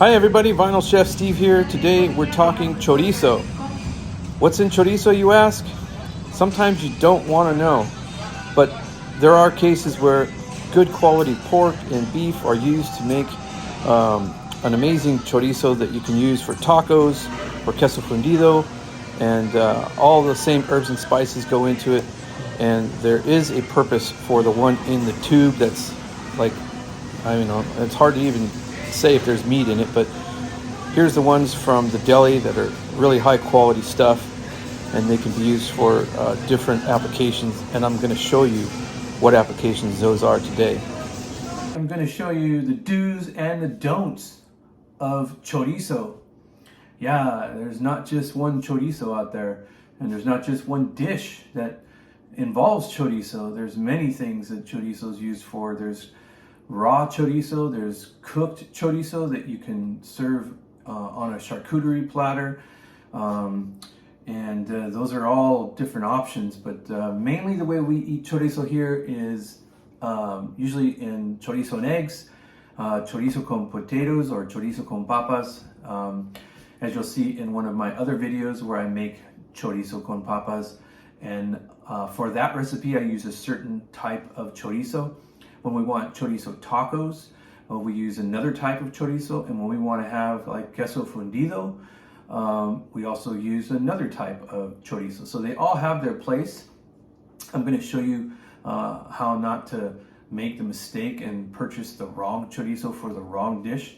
Hi everybody, Vinyl Chef Steve here. Today we're talking chorizo. What's in chorizo, you ask? Sometimes you don't want to know, but there are cases where good quality pork and beef are used to make an amazing chorizo that you can use for tacos or queso fundido, and all the same herbs and spices go into it. And there is a purpose for the one in the tube that's like, I don't know, it's hard to even say if there's meat in it, but here's the ones from the deli that are really high quality stuff, and they can be used for different applications, and I'm going to show you what applications those are today. I'm going to show you the do's and the don'ts of chorizo. Yeah, there's not just one chorizo out there, and there's not just one dish that involves chorizo. There's many things that chorizo is used for. There's raw chorizo, there's cooked chorizo that you can serve on a charcuterie platter, and those are all different options, but mainly the way we eat chorizo here is usually in chorizo and eggs, chorizo con potatoes or chorizo con papas, as you'll see in one of my other videos where I make chorizo con papas, and for that recipe I use a certain type of chorizo. When we want chorizo tacos, we use another type of chorizo, and when we want to have like queso fundido, we also use another type of chorizo. So they all have their place. I'm going to show you how not to make the mistake and purchase the wrong chorizo for the wrong dish.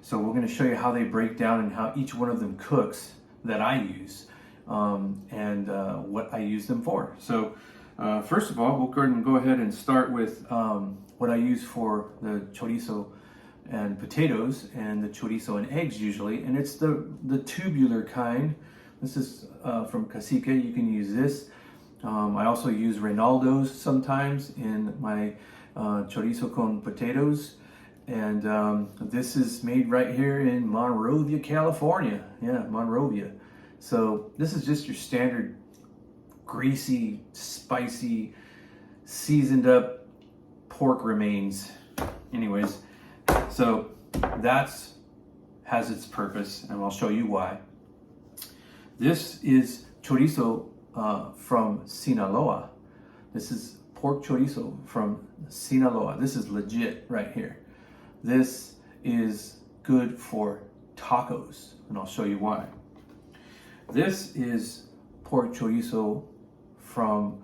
So we're going to show you how they break down and how each one of them cooks that I use, and what I use them for. So first of all, we'll go ahead and start with what I use for the chorizo and potatoes and the chorizo and eggs usually, and it's the tubular kind. This is from Cacique. You can use this. I also use Reynaldo's sometimes in my chorizo con potatoes, and this is made right here in Monrovia, California. Yeah, Monrovia. So this is just your standard greasy, spicy, seasoned up pork remains. Anyways, so that's has its purpose, and I'll show you why. This is chorizo from Sinaloa. This is pork chorizo from Sinaloa. This is legit right here. This is good for tacos, and I'll show you why. This is pork chorizo from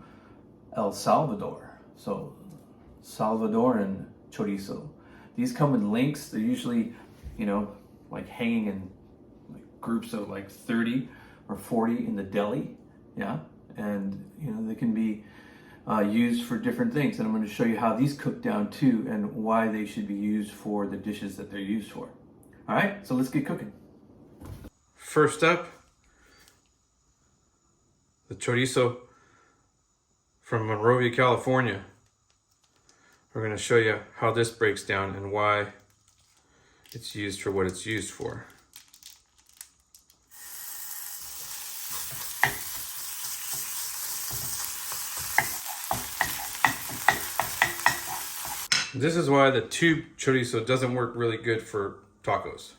El Salvador. So Salvadoran chorizo. These come in links. They're usually, like hanging in like groups of like 30 or 40 in the deli. Yeah. And, they can be used for different things. And I'm going to show you how these cook down too and why they should be used for the dishes that they're used for. All right, so let's get cooking. First up, the chorizo from Monrovia, California. We're going to show you how this breaks down and why it's used for what it's used for. This is why the tube chorizo doesn't work really good for tacos.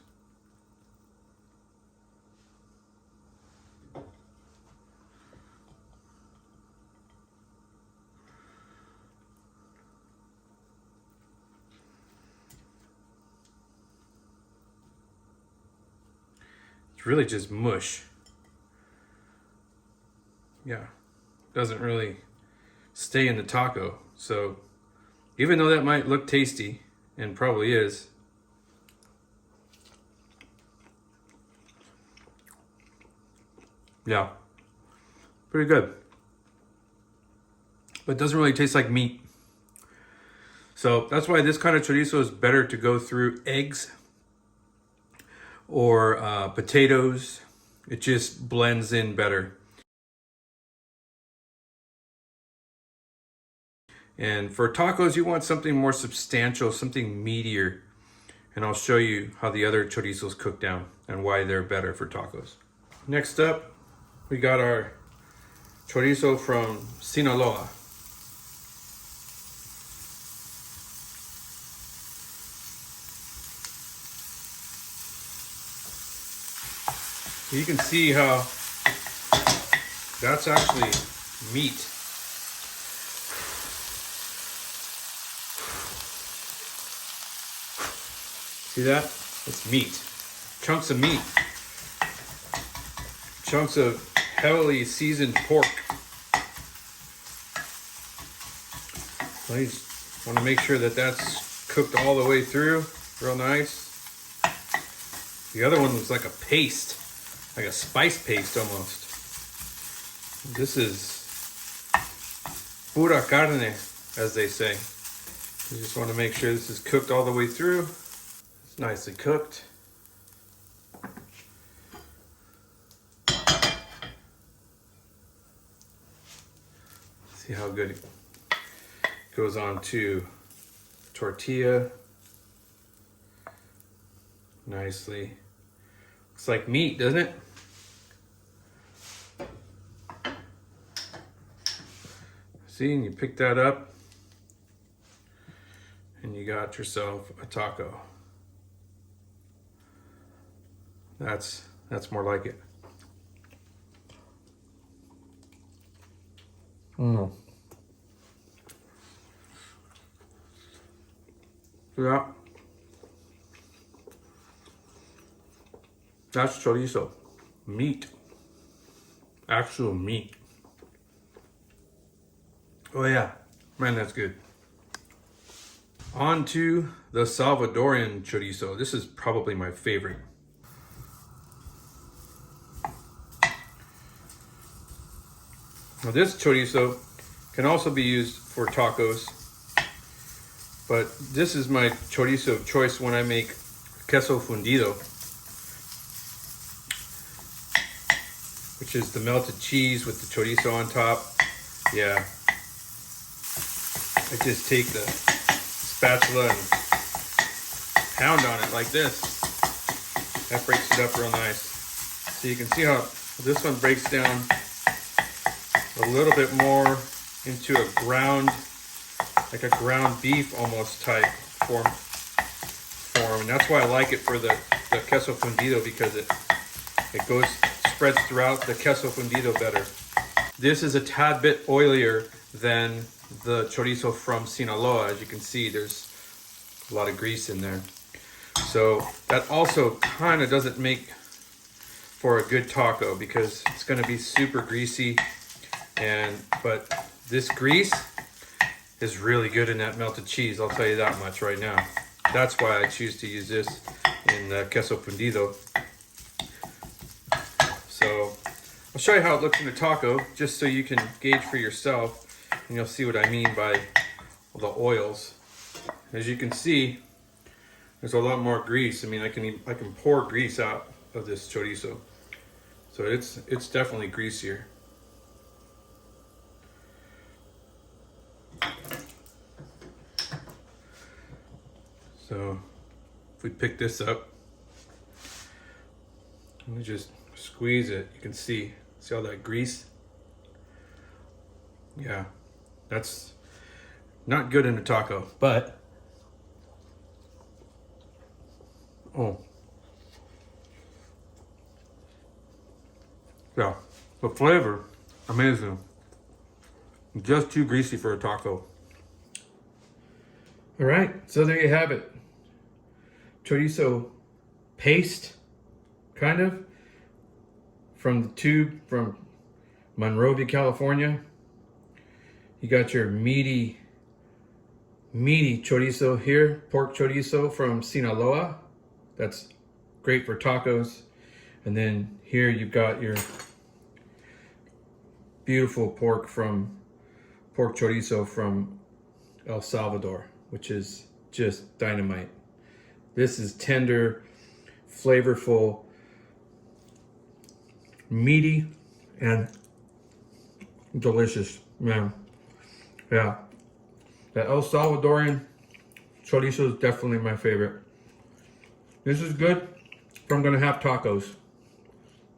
It's really just mush. Yeah, doesn't really stay in the taco. So even though that might look tasty, and probably is, yeah, pretty good. But it doesn't really taste like meat. So that's why this kind of chorizo is better to go through eggs or potatoes. It just blends in better. And for tacos, you want something more substantial, something meatier. And I'll show you how the other chorizos cook down and why they're better for tacos. Next up, we got our chorizo from Sinaloa. You can see how that's actually meat. See that? It's meat. Chunks of meat. Chunks of heavily seasoned pork. I just want to make sure that that's cooked all the way through, real nice. The other one was like a paste, like a spice paste almost. This is pura carne, as they say. You just want to make sure this is cooked all the way through. It's nicely cooked. See how good it goes on to tortilla. Nicely. Looks like meat, doesn't it? See, and you pick that up and you got yourself a taco. That's more like it. Yeah. That's chorizo. Meat. Actual meat. Oh yeah. Man, that's good. On to the Salvadorian chorizo. This is probably my favorite. Now this chorizo can also be used for tacos, but this is my chorizo of choice when I make queso fundido, which is the melted cheese with the chorizo on top. Yeah. I just take the spatula and pound on it like this. That breaks it up real nice. So you can see how this one breaks down a little bit more into a ground, like a ground beef almost type form. And that's why I like it for the queso fundido, because it spreads throughout the queso fundido better. This is a tad bit oilier than the chorizo from Sinaloa. As you can see, there's a lot of grease in there. So that also kind of doesn't make for a good taco, because it's going to be super greasy. But this grease is really good in that melted cheese. I'll tell you that much right now. That's why I choose to use this in the queso fundido. So I'll show you how it looks in a taco, just so you can gauge for yourself, and you'll see what I mean by the oils. As you can see, there's a lot more grease. I mean, I can pour grease out of this chorizo, so it's definitely greasier. So if we pick this up, let me just squeeze it. You can see all that grease? Yeah, that's not good in a taco, but oh yeah, the flavor, amazing. Just too greasy for a taco. All right, so there you have it. Chorizo paste, kind of, from the tube from Monrovia, California. You got your meaty chorizo here, pork chorizo from Sinaloa. That's great for tacos. And then here you've got your beautiful pork chorizo from El Salvador, which is just dynamite. This is tender, flavorful, meaty, and delicious, man. Yeah, the El Salvadorian chorizo is definitely my favorite. This is good if I'm gonna have tacos.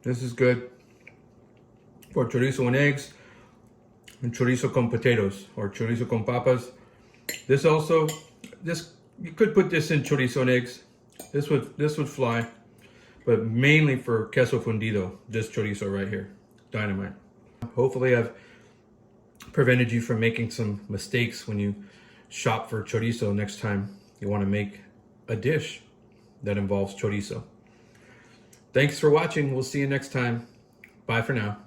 This is good for chorizo and eggs, and chorizo con potatoes, or chorizo con papas. This you could put this in chorizo and eggs. This would fly. but mainly for queso fundido, this chorizo right here, dynamite. Hopefully I've prevented you from making some mistakes when you shop for chorizo next time you want to make a dish that involves chorizo. Thanks for watching. We'll see you next time. Bye for now.